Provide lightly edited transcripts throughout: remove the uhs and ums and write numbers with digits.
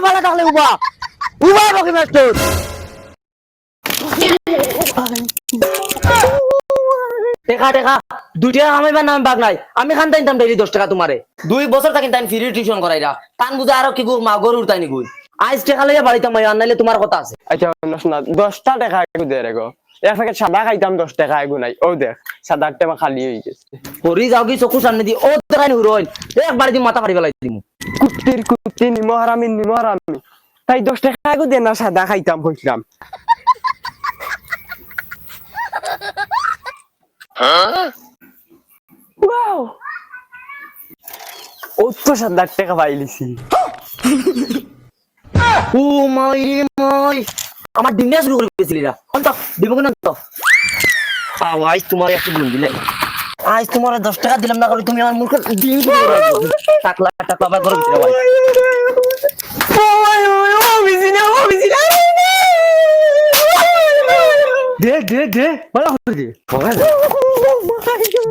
ভালো থাকলে উবা উবা বকি মাস্টার টেকা টেকা 2 টাকা কামাইবার নাম বাগ নাই আমি খান তাইতাম ডেইলি 10 টাকা তোমারে 2 বছর থাকি তাই ফ্রি টিউশন করাইরা তান বুঝা আরো কি মা গরুর তাইনি গুই আজ টাকা লইয়া বাড়িতে মাই আনাইলে তোমার কথা আছে আচ্ছা শোনা 10টা টাকা একটু দে রেগো এক প্যাকেট সাদা খাইতাম 10 টাকা এগু নাই ও দেখ সাদা টাকা খালি হয়ে গেছে হরি যাও কি চকু সামনে দি ও তোরাই হুরইন একবার দি মাথা ফাড়ি ফেলাই দিমু কুত্তি নিমহারামি তাই 10 টাকা এগু দে না সাদা খাইতাম কইলাম ওয়াও ও তো সাদা টাকা পাইলিছি ও মাই রে মাই আমার দিনে শুরু করে দিয়েছিলিরা অন্ত দিব কেন তো আজ তোমার একটু দিন দিলে আজ তোমার 10 টাকা দিলাম না করে তুমি আমার মুখ দিন টাকলা টাকলা আবার করে দিতে ভাই ও বিজিনা দে বলা করে দে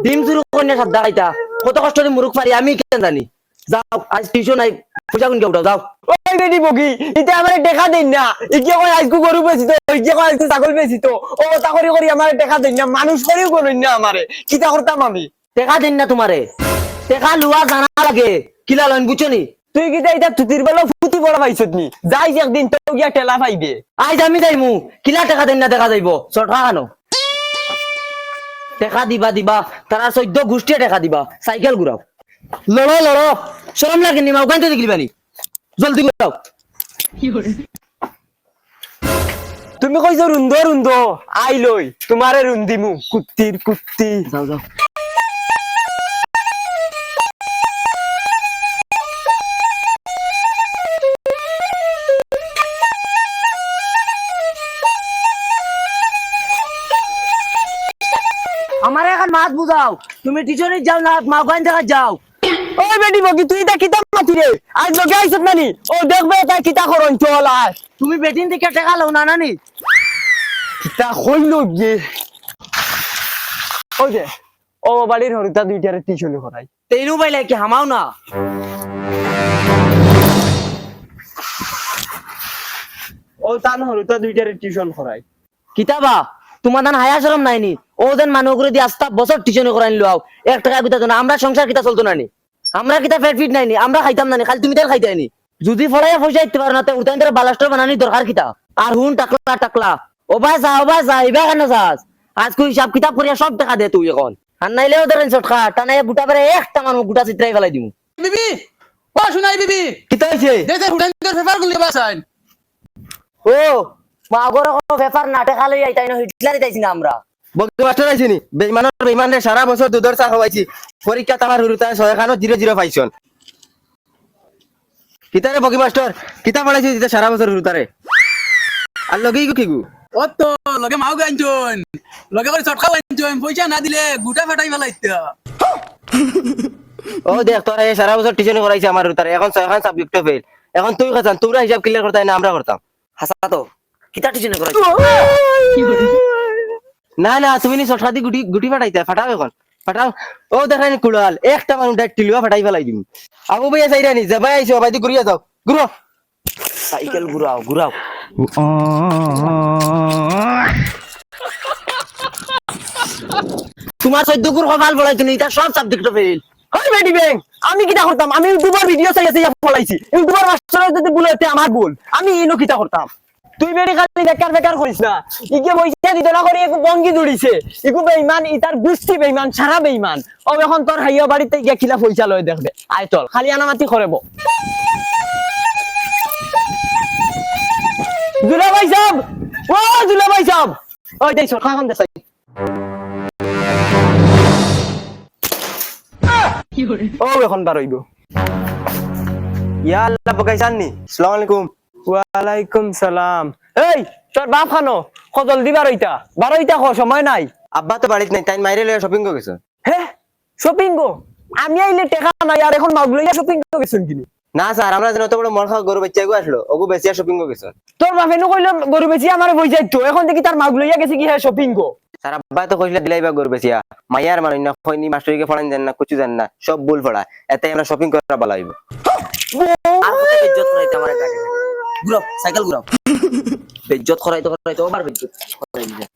ডিম শুরু করে সাদা খাইতা কত কষ্ট করে মুরুখ পারি আমি কেন জানি যাও আজ টিউশন নাই পয়সা কোন উঠাও যাও ওই বেটি বগি এটা আমারে টাকা দেন না ইকে কই আজকু গরু বেচি তো ইকে কই আজকু ছাগল বেচি তো ও তা করি আমারে টাকা দেন না মানুষ করিও করুন না আমারে কিটা করতাম আমি টাকা দিন না তোমারে টাকা লুয়া জানা লাগে কিলা লইন বুঝছনি তুই কিটা এটা তুতির বেলা ফুটি বড় পাইছত নি যাইস একদিন তো গিয়া টেলা পাইবে আজ আমি যাইমু কিলা টাকা দিন না দেখা যাইব চটকা কানো টাকা দিবা তারা 14 গোষ্ঠী টাকা দিবা সাইকেল ঘুরাও লড়ো শরম লাগে নি মাও গাইতে দেখলি বানি জলদি ঘুরাও তুমি কইছো রুন্দ আই লই তোমারে রুন্দিমু কুত্তি যাও আমার এখন মাত বুঝাও তুমি টিউশনে যাও না মা গাইন দেখা যাও ওই বেটি বগি তুই এটা কিতা মাতি রে আজ লগে আইছত নানি ও দেখবে এটা কিতা করন চল আয় তুমি বেটিন থেকে টাকা লও না নানি কিতা হইল গে ওই যে ও বাড়ির হরিতা দুইটারে টিউশন করাই তেইনু বাইলে কি হামাও না ও তান হরিতা দুইটারে টিউশন করাই কিতাবা তোমার দান হায়া শরম নাইনি ও দেন মানুষ করে দিয়ে আস্তা বছর টিউশন করে আনলো 1 টাকা বিতা না আমরা সংসার কিতা চলতো নানি আমরা কিতা পেট ফিট নাইনি আমরা খাইতাম নানি খালি তুমি তার খাইতাইনি যদি ফড়াইয়া পয়সা দিতে পারো না তো উঠাইন তার বালাস্টার বানানি দরকার কিতা আর হুন টাকলা ও ভাই যা ইবা কেন যাস আজ কই হিসাব কিতাব করিয়া সব টাকা দে তুই এখন আর নাইলে ওদের শর্টকা টানাইয়া বুটা পারে একটা মানুষ গুটা চিত্রাই ফেলাই দিমু বিবি ও শুনাই বিবি কিতা হইছে দেখে হুডাঙ্গের পেপার গুলি বাসাইন ও মাগর কোনো ব্যাপার না টাকা লই আইতাই না হিটলার দিতাইছি না আমরা বগি মাস্টার আইছিনি বেইমানের সারা বছর দুধর চা খাওয়াইছি পরীক্ষা তামার হরিতা 6 পাইছন কিতারে বগি মাস্টার কিতা পড়াইছি দিতে সারা বছর হরিতারে আর লগেই কি গু ও তো লগে মাও গাইছন লগে করে চটকা গাইছন পয়সা না দিলে গুটা ফাটাই ফেলাইতে ও দেখ তোরা এই সারা বছর টিউশন করাইছে আমার হরিতারে এখন 6 সাবজেক্ট ফেল এখন তুই কাজান তোমরা হিসাব ক্লিয়ার করতে না আমরা করতাম হাসা তো কিতা টিউশন করাই না তুমি নি সটকাদি গুটি ফাটাও এখন ফাটাও ও দেখানি কুড়াল একটা মানুষ ডাক টিলুয়া ফাটাই ফেলাই দিম আবু ভাইয়া চাইরা নি যাবাই আইছো বাইদি ঘুরিয়া যাও ঘুরো সাইকেল ঘুরাও তোমার 14 গুর কপাল বলাই তুমি এটা সব সাবজেক্ট ফেল ওই বেটি ব্যাং আমি কিটা করতাম আমি ইউটিউবার ভিডিও চাইছি ফলাইছি ইউটিউবার মাস্টার যদি বলতে আমার ভুল আমি ইনো কিটা করতাম তুই বেটি খালি বেকার করিস না ইকে পয়সা দিতে না করে একটু বঙ্গি দড়িছে একটু বেঈমান ইতার গুষ্টি বেঈমান সারা বেঈমান ও এখন তোর হাইয়া বাড়িতে গিয়া খিলা পয়সা লয় দেখবে আয় চল খালি আনামাতি করব দুলাভাই সাহেব ওই দেখ সরকার এখন দেখাই ও এখন বারইব ইয়া আল্লাহ বকাইছাননি আসসালামু আলাইকুম ওয়ালাইকুম সালাম এই তোর বাপ খানো ক জলদি বারইতা ক সময় নাই আব্বা তো বাড়িতে নাই তাই মাইরে লয়ে শপিং গো গেছ হে শপিং গো আমি আইলে টাকা নাই আর এখন মাগ লইয়া শপিং গো গেছন কিনি না স্যার আমরা যেন তো বড় মরখা গরু বেচা গো আসলো ওগো বেচিয়া শপিং গো গেছ তোর বাপে নো কইলো গরু বেচি আমারে বই যাইতো এখন দেখি তার মাগ লইয়া গেছে কি হে শপিং গো স্যার আব্বা তো কইলা দিলাইবা গরু বেচিয়া মাইয়ার মানে না কইনি মাস্টারকে ফড়ান দেন না কিছু জান না সব ভুল ফড়া এতে আমরা শপিং করা বলা হইব আর কত ইজ্জত করাইতে আমারে কাটে ঘুরাও সাইকেল ঘুরাও বেজ্জত করাইতে করাইতে ওবার বেজ্জত করাই দিছে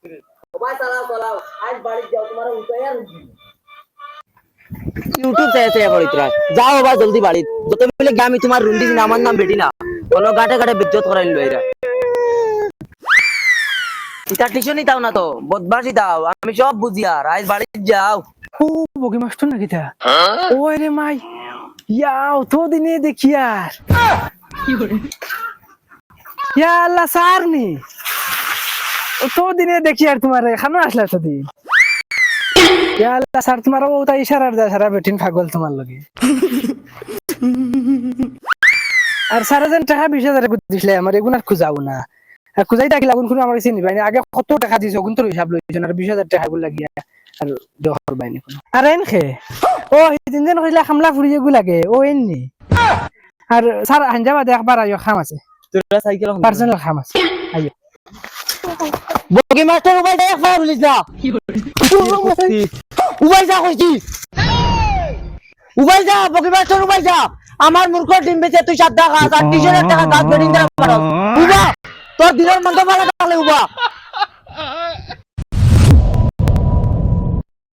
সবাই চালাও চালাও আজ বাড়ি যাও তোমার উঠাই আর ইউটিউব চাইছে পড়িতরা যাও বাবা জলদি বাড়ি যত মিলে আমি তোমার রুম দিছি না আমার নাম বেটি না কোনো গাটে গাটে বেজ্জত করাইল এরা ইটা টিউশনই দাও না তো বদমাশি দাও আমি সব বুঝি আর আজ বাড়ি যাও ও বগি মাস্টার নাকি তা ওই রে মাই ইয়াও তো দিনে দেখি আর ইয়া আল্লাহ সারনি ও তো দিনে দেখি আর তোমার এখানে আসলা তো দিন ইয়া আল্লাহ স্যার তোমার ও তাই ইশারার দা সারা বেটিন পাগল তোমার লগে আর সারা যেন টাকা 20,000 দিছিলে আমার এগুনার খুঁজাও না আর খুঁজাই থাকলে আগুন কোনো আমার চিনি পাইনি আগে কত টাকা দিছো ওগুন তোর হিসাব লইছেন আর 20,000 টাকা গুলো লাগিয়া আর জহর বাইনি কোনো আর এন খে ও তিন দিন কইলা খামলা ফুরিয়ে গু লাগে ও এননি আর স্যার হাঞ্জাবা দেখবার আইও খাম আছে তোরা সাইকেল পার্সোনাল খাম আছে আইও বগি মাস্টার উবাই দে একবার বলিস না উবাই যা কইছি উবাই যা বগি মাস্টার উবাই যা আমার মূর্খ ডিম বেচে তুই 7 টাকা আর টিশার্টের টাকা 10 বেডিং দা পারো উবা তোর দিনের মন্দ ভালো তাহলে উবা